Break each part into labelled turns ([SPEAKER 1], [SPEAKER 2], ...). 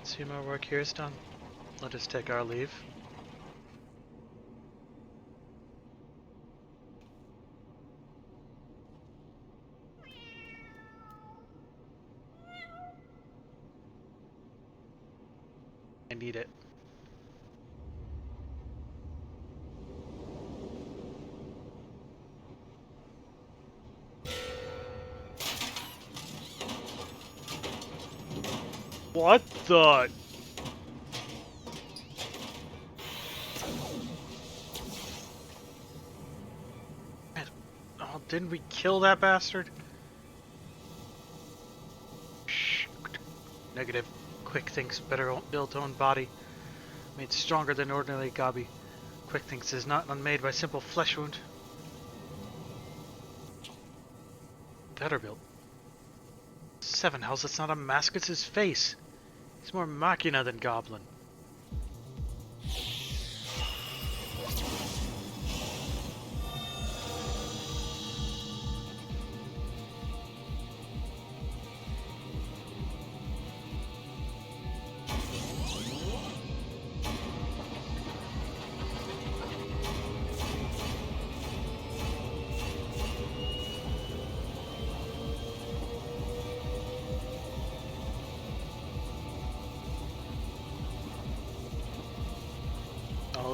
[SPEAKER 1] It seems our work here is done. Let us take our leave. I need it. What the? Oh, didn't we kill that bastard? Shh. Negative. Quick thinks better built own body. Made stronger than ordinary Gabi. Quick thinks is not unmade by simple flesh wound. Better built. Seven hells, it's not a mask, it's his face. He's more machina than goblin.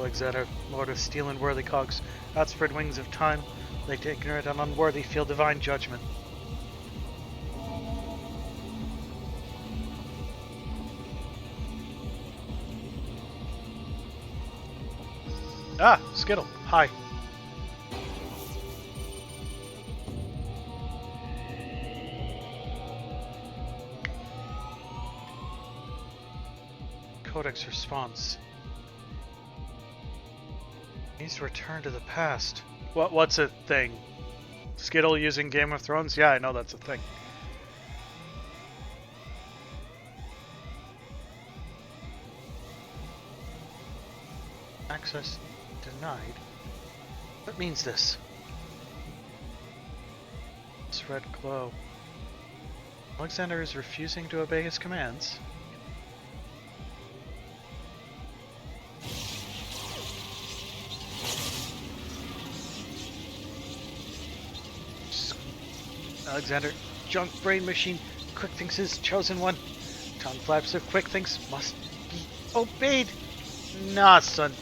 [SPEAKER 1] XIV, Lord of Steel and Worthy Cogs, outspread wings of time, like the ignorant and unworthy feel divine judgment. Ah, Skittle, hi. Codex response. Needs to return to the past. What's a thing? Skittle using Game of Thrones? Yeah, I know that's a thing. Access denied? What means this? This red glow. Alexander is refusing to obey his commands. Alexander, junk brain machine, Quick Thinks his chosen one. Tongue flaps of Quick Thinks must be obeyed. Nah, son.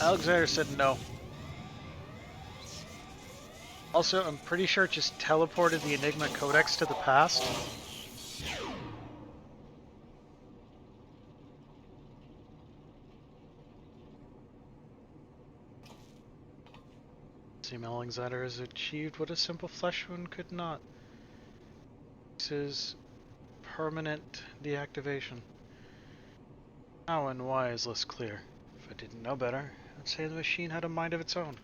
[SPEAKER 1] Alexander said no. Also, I'm pretty sure it just teleported the Enigma Codex to the past. Alexander has achieved what a simple flesh wound could not. This is permanent deactivation. How and why is less clear. If I didn't know better, I'd say the machine had a mind of its own.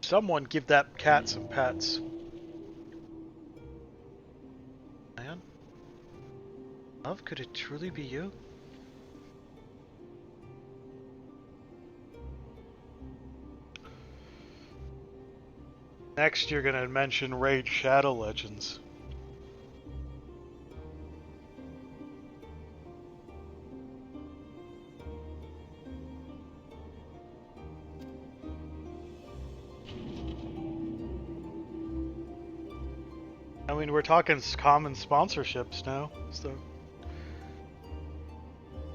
[SPEAKER 1] Someone give that cat some pets. Man? Love, could it truly be you? Next, you're gonna mention Raid Shadow Legends. I mean, we're talking common sponsorships now, so...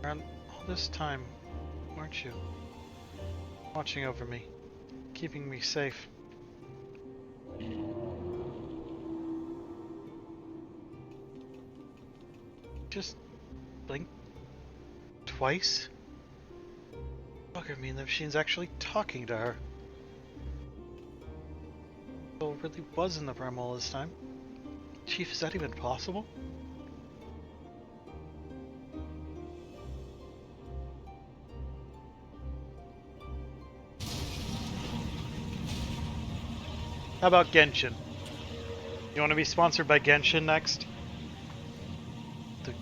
[SPEAKER 1] Around all this time, weren't you? Watching over me, keeping me safe. Just blink twice? Fuck, I mean, the machine's actually talking to her. So it really was in the Prime all this time. Chief, is that even possible? How about Genshin? You want to be sponsored by Genshin next? The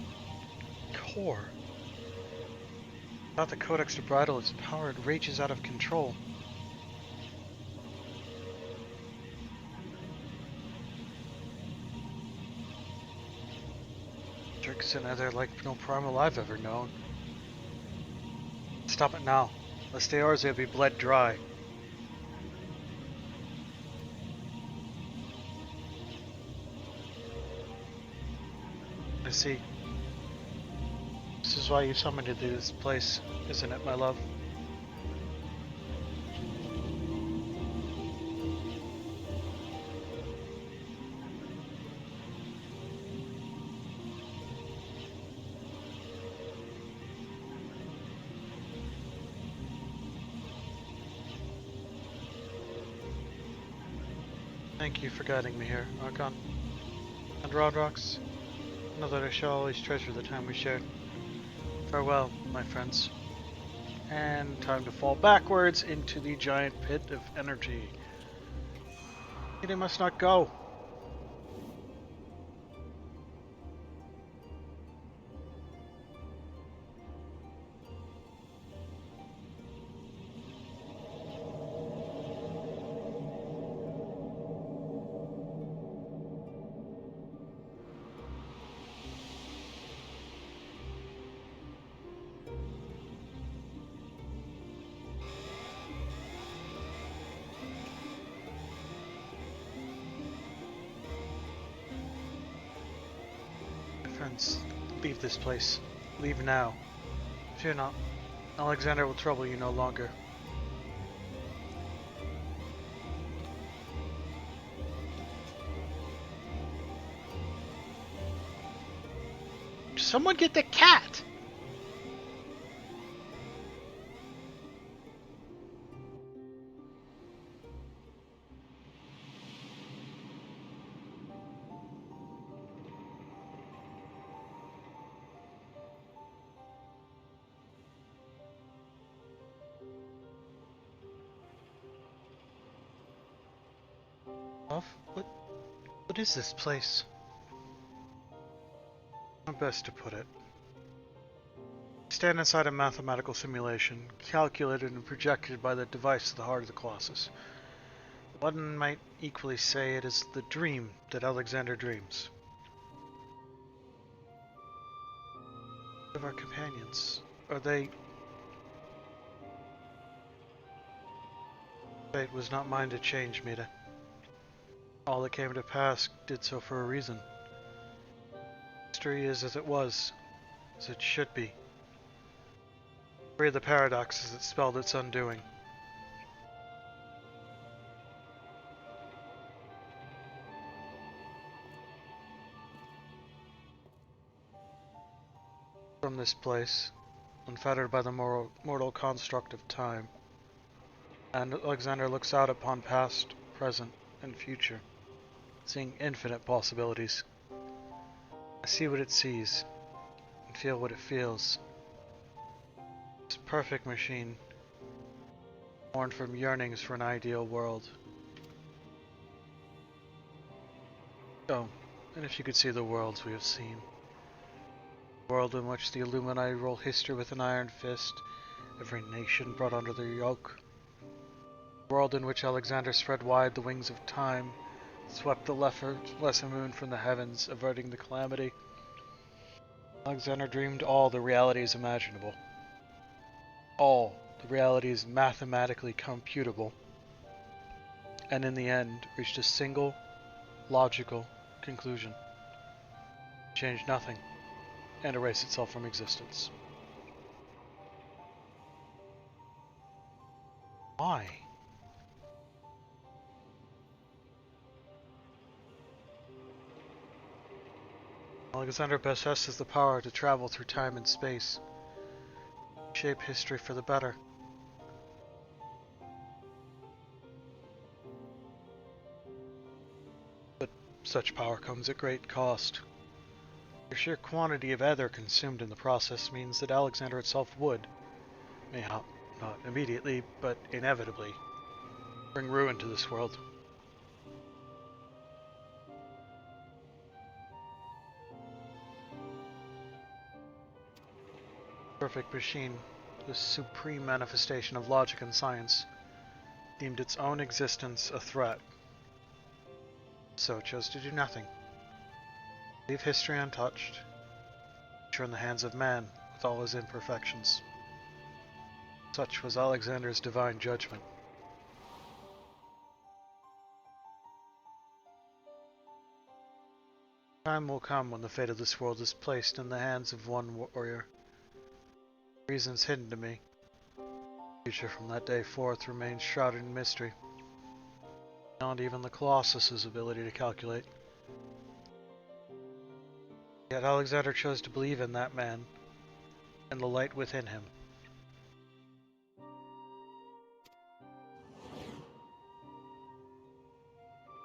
[SPEAKER 1] core. Without the codex to bridle its power, it rages out of control. Tricks in other like no primal I've ever known. Stop it now, lest the Orze be bled dry. I see. This is why you summoned me to this place, isn't it, my love? Thank you for guiding me here, Archon. And Rodrox, know that I shall always treasure the time we shared. Farewell, my friends. And time to fall backwards into the giant pit of energy. They must not go. Friends, leave this place. Leave now. Fear not. Alexander will trouble you no longer. Someone get the cat! Love? What is this place? How best to put it. Stand inside a mathematical simulation, calculated and projected by the device of the heart of the Colossus. One might equally say it is the dream that Alexander dreams. Of our companions, are they... Fate was not mine to change, Miqo'te. All that came to pass did so for a reason. History is as it was, as it should be. Free of the paradoxes that spelled its undoing. From this place, unfettered by the mortal construct of time, and Alexander looks out upon past, present, and future, seeing infinite possibilities. I see what it sees, and feel what it feels. This perfect machine, born from yearnings for an ideal world. Oh, and if you could see the worlds we have seen. A world in which the Illuminati rule history with an iron fist, every nation brought under their yoke. A world in which Alexander spread wide the wings of time, swept the lesser moon from the heavens, averting the calamity. Alexander dreamed all the realities imaginable. All the realities mathematically computable. And in the end, reached a single, logical conclusion. Change nothing, and erase itself from existence. Why? Alexander possesses the power to travel through time and space, shape history for the better. But such power comes at great cost. The sheer quantity of ether consumed in the process means that Alexander itself would, mayhap not immediately, but inevitably, bring ruin to this world. Perfect machine, the supreme manifestation of logic and science, deemed its own existence a threat, so it chose to do nothing. Leave history untouched, nature in the hands of man with all his imperfections. Such was Alexander's divine judgment. Time will come when the fate of this world is placed in the hands of one warrior. Reasons hidden to me. The future from that day forth remains shrouded in mystery, beyond even the Colossus's ability to calculate. Yet Alexander chose to believe in that man, and the light within him.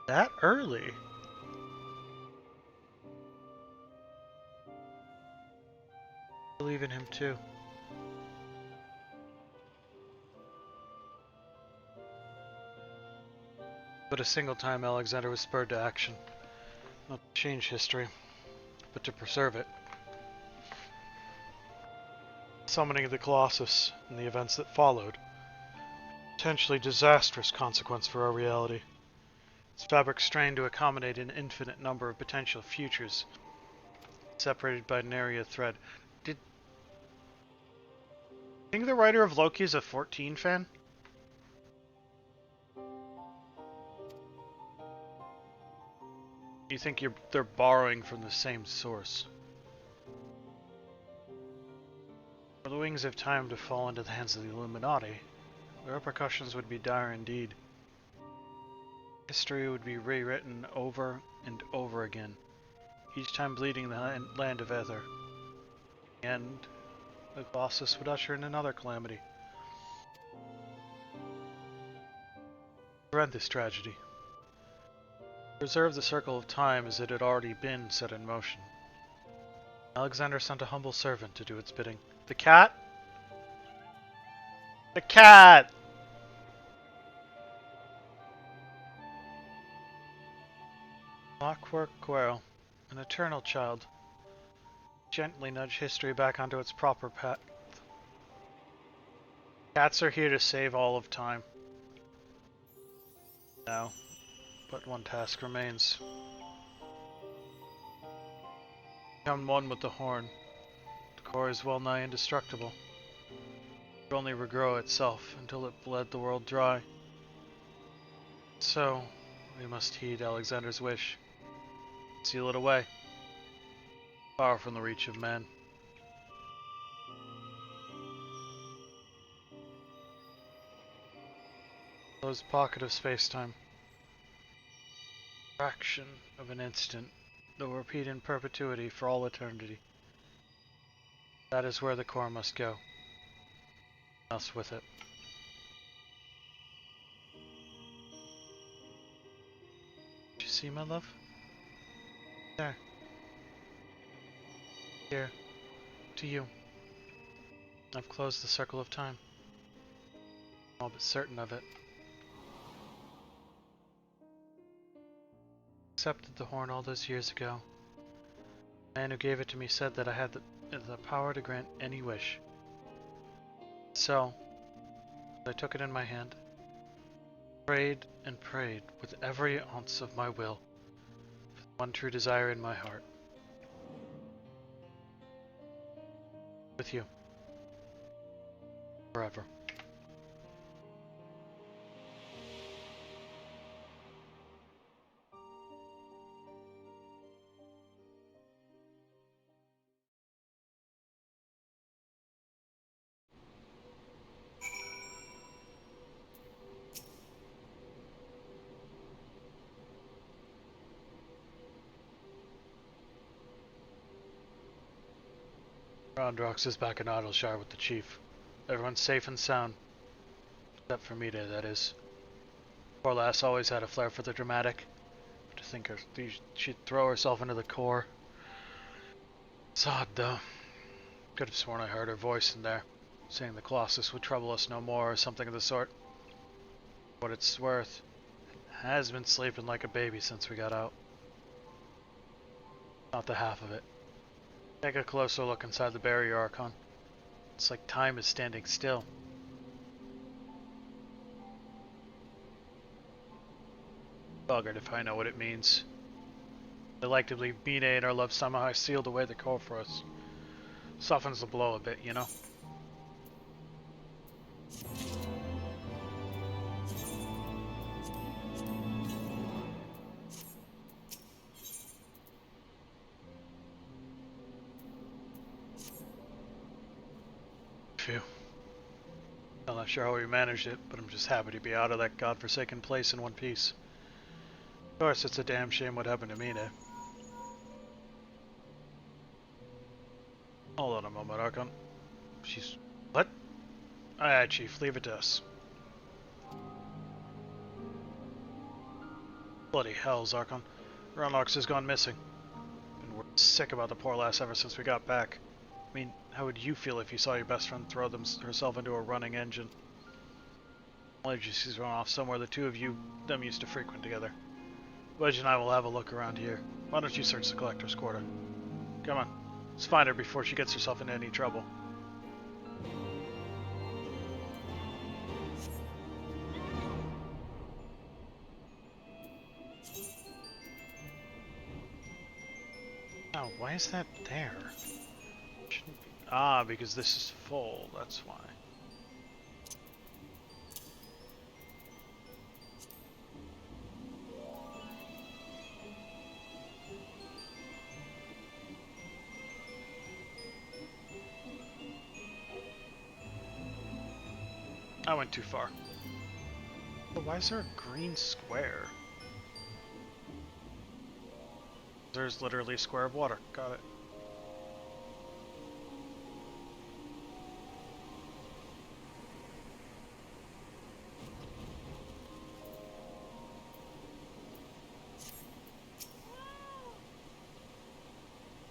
[SPEAKER 1] That early? I believe in him too. But a single time Alexander was spurred to action. Not to change history, but to preserve it. Summoning of the Colossus and the events that followed. Potentially disastrous consequence for our reality. Its fabric strained to accommodate an infinite number of potential futures, separated by nary a thread. Did you think the writer of Loki is a 14 fan? You think they're borrowing from the same source? For the wings of time to fall into the hands of the Illuminati, the repercussions would be dire indeed. History would be rewritten over and over again, each time bleeding the land of Ether. And the Colossus would usher in another calamity. Prevent this tragedy. Preserve the circle of time as it had already been set in motion. Alexander sent a humble servant to do its bidding. The cat? The cat! Clockwork Quail, an eternal child. Gently nudge history back onto its proper path. Cats are here to save all of time. Now, but one task remains. Become one with the horn. The core is well nigh indestructible. It would only regrow itself until it bled the world dry. So, we must heed Alexander's wish. Seal it away. Far from the reach of man. Closed pocket of space-time. Fraction of an instant that will repeat in perpetuity for all eternity. That is where the core must go. Us with it. Did you see, my love? There. Here. To you. I've closed the circle of time. I'm all but certain of it. Accepted the horn all those years ago. The man who gave it to me said that I had the power to grant any wish. So, I took it in my hand, prayed and prayed with every ounce of my will, for the one true desire in my heart. With you. Forever. Rondrox is back in Idleshire with the chief. Everyone's safe and sound. Except for Miqo'te, that is. Poor lass always had a flair for the dramatic. To think she'd throw herself into the core. It's odd, though. Could have sworn I heard her voice in there, saying the Colossus would trouble us no more or something of the sort. What it's worth, it has been sleeping like a baby since we got out. Not the half of it. Take a closer look inside the barrier, Archon. It's like time is standing still. Buggered if I know what it means. Electively, Miqo'te and our love somehow sealed away the core for us. Softens the blow a bit, you know? Phew. I'm not sure how we managed it, but I'm just happy to be out of that godforsaken place in one piece. Of course, it's a damn shame what happened to Miqo'te. Hold on a moment, Archon. She's... What? Aye, Chief, leave it to us. Bloody hells, Archon. Ronlox has gone missing. And we're sick about the poor lass ever since we got back. I mean, how would you feel if you saw your best friend throw herself into a running engine? Only she's run off somewhere the two of them used to frequent together. Wedge and I will have a look around here. Why don't you search the collector's quarter? Come on, let's find her before she gets herself into any trouble. Oh, why is that there? Shouldn't be. Ah, because this is full, that's why. I went too far. But why is there a green square? There's literally a square of water. Got it.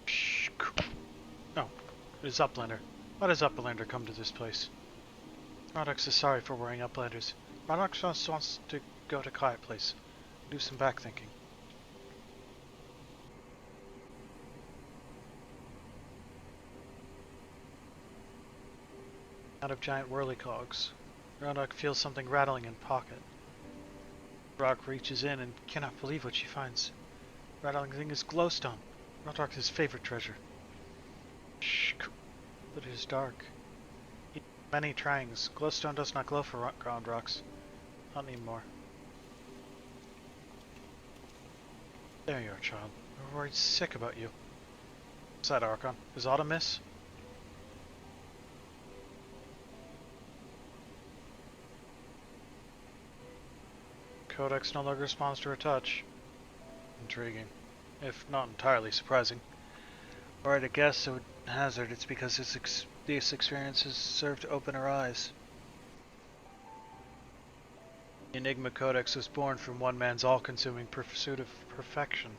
[SPEAKER 1] Shh. No, it is Uplander. Why does Uplander come to this place? Rodux is sorry for worrying Uplanders. Rodux just wants to go to quiet place. Do some back thinking. Out of giant whirlycogs. Rodux feels something rattling in pocket. Rock reaches in and cannot believe what she finds. Rattling thing is glowstone, Rodux's favorite treasure. Shh, but it is dark. Many tryings. Glowstone does not glow for ground rocks. Not anymore. There you are, child. We're worried sick about you. What's that, Archon? Is Autumn miss? Codex no longer responds to her touch. Intriguing. If not entirely surprising. Were I to guess, I would hazard it's because these experiences serve to open her eyes. The Enigma Codex was born from one man's all-consuming pursuit of perfection.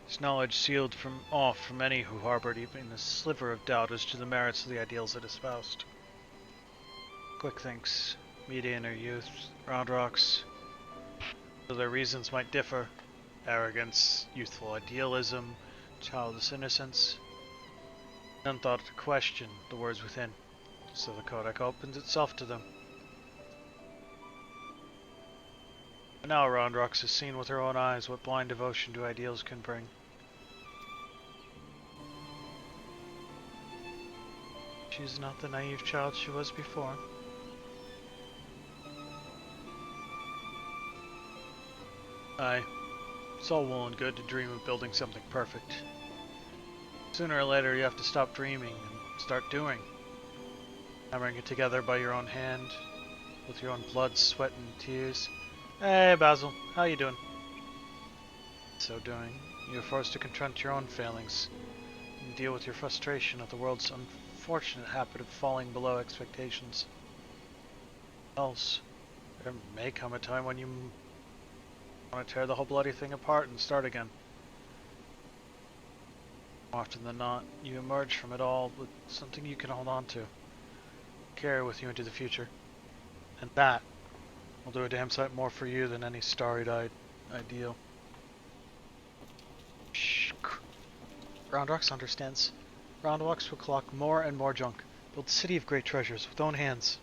[SPEAKER 1] This knowledge sealed off from any who harbored even a sliver of doubt as to the merits of the ideals it espoused. Quick thinks, Miqo'te in her youth, round rocks, though their reasons might differ, arrogance, youthful idealism, childish innocence. None thought to question the words within, so the Codex opens itself to them. But now Roundrox has seen with her own eyes what blind devotion to ideals can bring. She's not the naive child she was before. Aye, it's all well and good to dream of building something perfect. Sooner or later you have to stop dreaming and start doing. Hammering it together by your own hand, with your own blood, sweat, and tears. Hey Basil, how you doing? So doing, you're forced to confront your own failings, and deal with your frustration at the world's unfortunate habit of falling below expectations. Else, there may come a time when you want to tear the whole bloody thing apart and start again. More often than not, you emerge from it all with something you can hold on to, carry with you into the future. And that will do a damn sight more for you than any starry-eyed ideal. Shh. Roundrox understands. Roundrox will collect more and more junk, Build city of great treasures with own hands.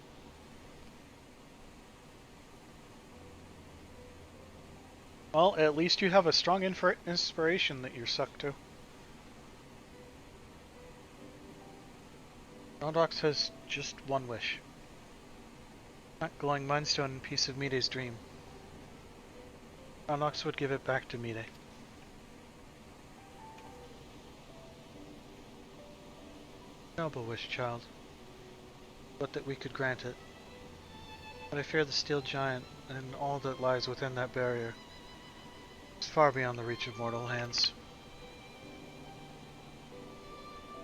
[SPEAKER 1] Well, at least you have a strong inspiration that you're sucked to. Rondox has just one wish. That glowing mindstone and piece of Miqo'te's dream. Rondox would give it back to Miqo'te. Noble wish, child. But that we could grant it. But I fear the steel giant and all that lies within that barrier is far beyond the reach of mortal hands.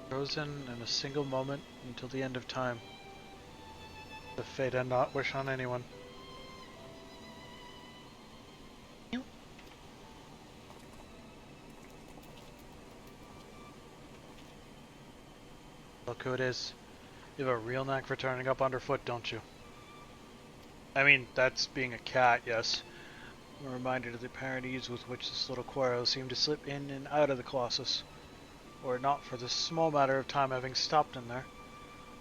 [SPEAKER 1] Frozen in a single moment until the end of time. The fate I not wish on anyone. Look who it is. You have a real knack for turning up underfoot, don't you? I mean, that's being a cat, yes. I'm reminded of the apparent ease with which this little quarrel seemed to slip in and out of the Colossus. Were it not for the small matter of time having stopped in there.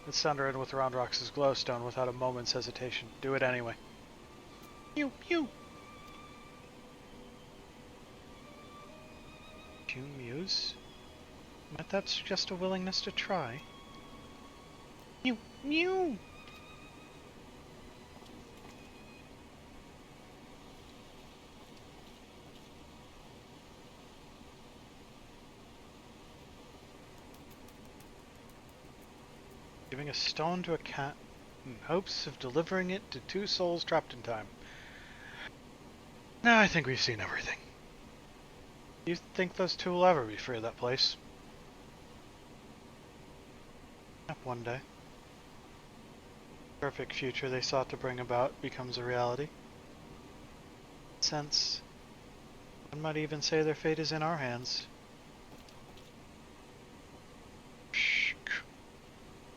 [SPEAKER 1] Let's thunder in with Roundrox's glowstone without a moment's hesitation. Do it anyway. Pew pew! You muse? Might that suggest a willingness to try? Mew mew! Giving a stone to a cat in hopes of delivering it to two souls trapped in time. Now I think we've seen everything. Do you think those two will ever be free of that place? One day. The perfect future they sought to bring about becomes a reality. Since one might even say their fate is in our hands.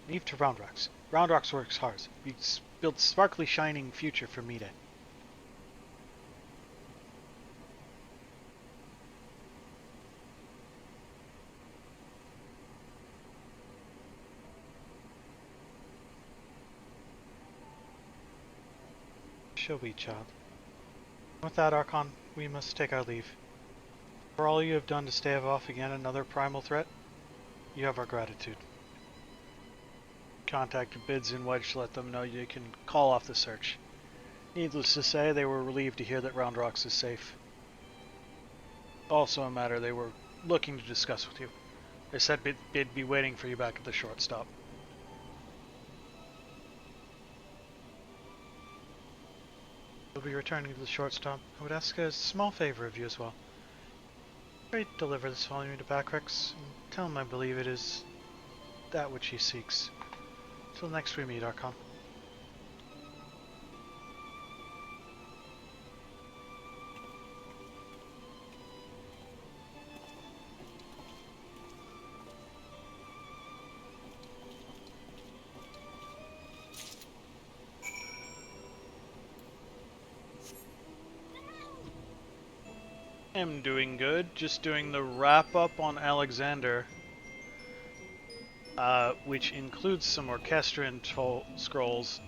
[SPEAKER 1] Leave to Roundrox. Roundrox works hard. We build sparkly shining future for Miqo'te. Shall we, child? With that, Archon, we must take our leave. For all you have done to stave off again another primal threat, you have our gratitude. Contact Bids and Wedge to let them know you can call off the search. Needless to say, they were relieved to hear that Roundrox is safe. Also a matter they were looking to discuss with you. They said they'd be waiting for you back at the short stop. We'll be returning to the short stop. I would ask a small favor of you as well. Pray deliver this volume to Backrix and tell him I believe it is that which he seeks. Till next we meet, Archon. I'm doing good, just doing the wrap-up on Alexander, which includes some orchestrion scrolls.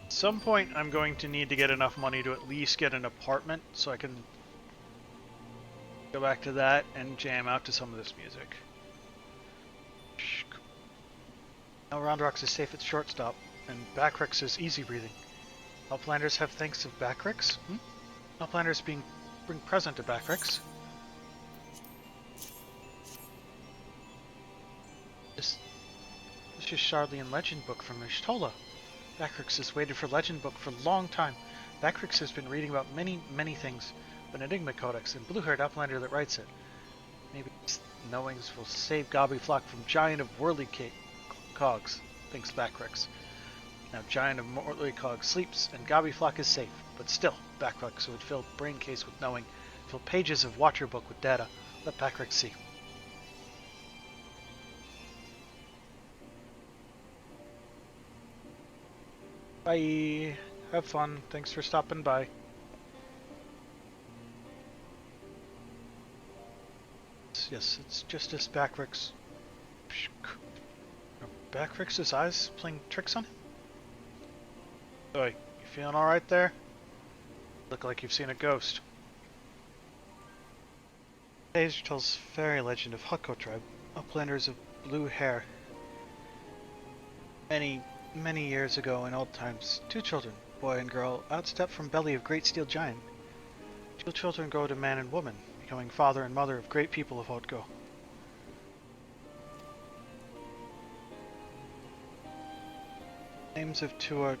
[SPEAKER 1] At some point I'm going to need to get enough money to at least get an apartment, so I can go back to that and jam out to some of this music. Now Roundrox is safe at shortstop, and Backrix is easy breathing. Outlanders have thanks of Backrix? Outlanders bring present to Backrix. This is Charlian legend book from Miqo'te. Backrix has waited for legend book for a long time. Backrix has been reading about many things, but Enigma Codex and blue-haired Outlander that writes it. Maybe these knowings will save Gobbyflock from Giant of Whirly Cogs, thinks Backrix. Now Giant of Whirly Cogs sleeps, and Gobbyflock is safe, but still, Backrix would fill brain case with knowing, fill pages of Watcher book with data. Let Backrix see. Bye. Have fun. Thanks for stopping by. Yes, it's just as Backrix. back fixed his eyes, playing tricks on him? Oi, you feeling alright there? Look like you've seen a ghost. Tales tells fairy legend of Miqo'te tribe, uplanders of blue hair. Many years ago in old times, two children, boy and girl, outstepped from belly of great steel giant. Two children grow to man and woman, becoming father and mother of great people of Miqo'te. Names of two are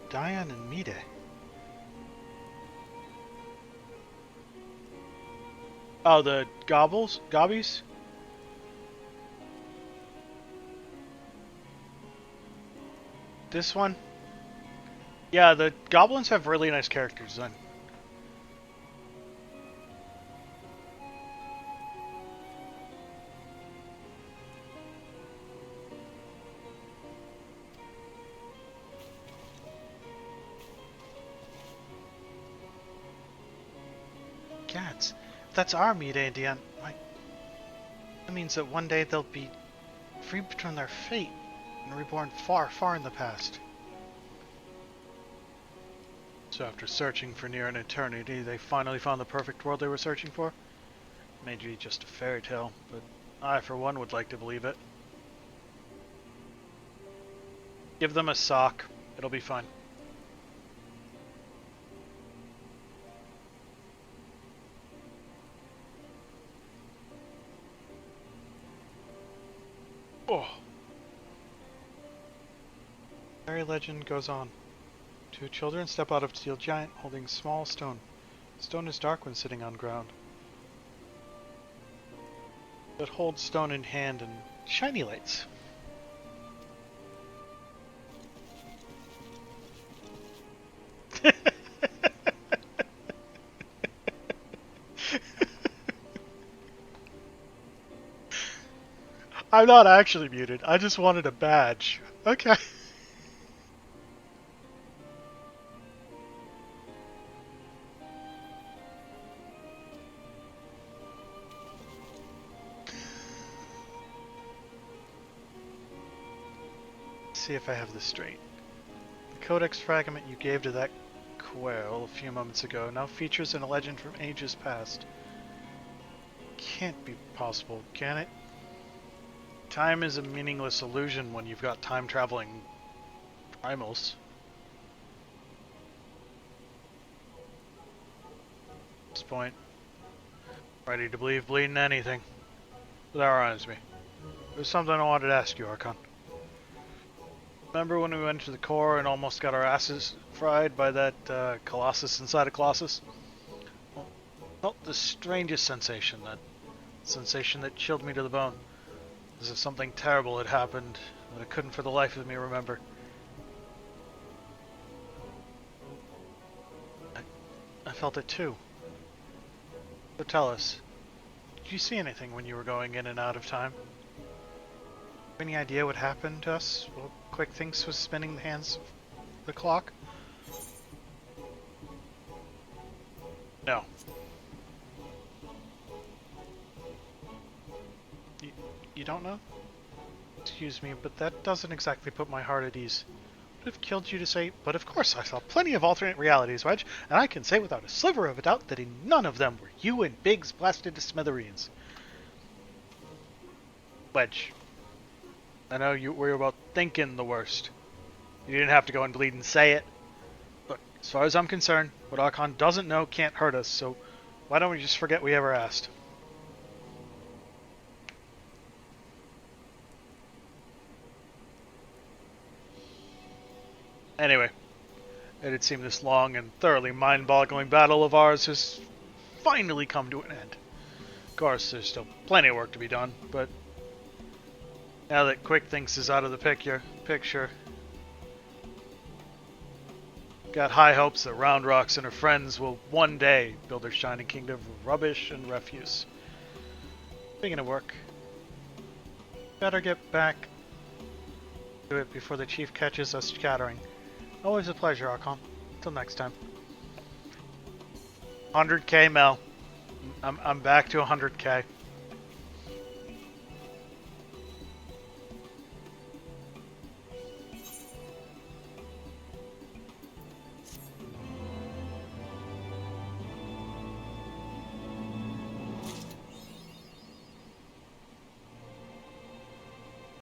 [SPEAKER 1] Diane and Miqo'te. Oh, the gobbies? This one? Yeah, the goblins have really nice character design. Cats. If that's our Miqo'te, Indian, that means that one day they'll be free from their fate and reborn far, far in the past. So after searching for near an eternity, they finally found the perfect world they were searching for? Maybe just a fairy tale, but I for one would like to believe it. Give them a sock. It'll be fine. Oh. Fairy legend goes on. Two children step out of steel giant holding small stone. The stone is dark when sitting on ground. But holds stone in hand and shiny lights. I'm not actually muted. I just wanted a badge. Okay. See if I have this straight. The codex fragment you gave to that quail a few moments ago now features in a legend from ages past. Can't be possible, can it? Time is a meaningless illusion when you've got time-traveling primals. At this point, ready to believe bleeding anything. But that reminds me. There's something I wanted to ask you, Archon. Remember when we went to the core and almost got our asses fried by that Colossus inside a Colossus? Well, felt the strangest sensation, that sensation that chilled me to the bone. As if something terrible had happened that I couldn't for the life of me remember. I felt it too. So tell us, did you see anything when you were going in and out of time? Any idea what happened to us while Quick Thinks was spinning the hands of the clock? No. You don't know? Excuse me, but that doesn't exactly put my heart at ease. It would have killed you to say, but of course I saw plenty of alternate realities, Wedge, and I can say without a sliver of a doubt that in none of them were you and Biggs blasted to smithereens. Wedge, I know you were about thinking the worst. You didn't have to go and bleed and say it. Look, as far as I'm concerned, what Archon doesn't know can't hurt us, so why don't we just forget we ever asked? Anyway, it had seemed this long and thoroughly mind-boggling battle of ours has finally come to an end. Of course, there's still plenty of work to be done, but now that Quick Thinks is out of the picture, got high hopes that Round Rocks and her friends will one day build their shining kingdom of rubbish and refuse. Speaking of work, better get back to it before the chief catches us scattering. Always a pleasure, Archon. Till next time. 100k, Mel. I'm back to 100k.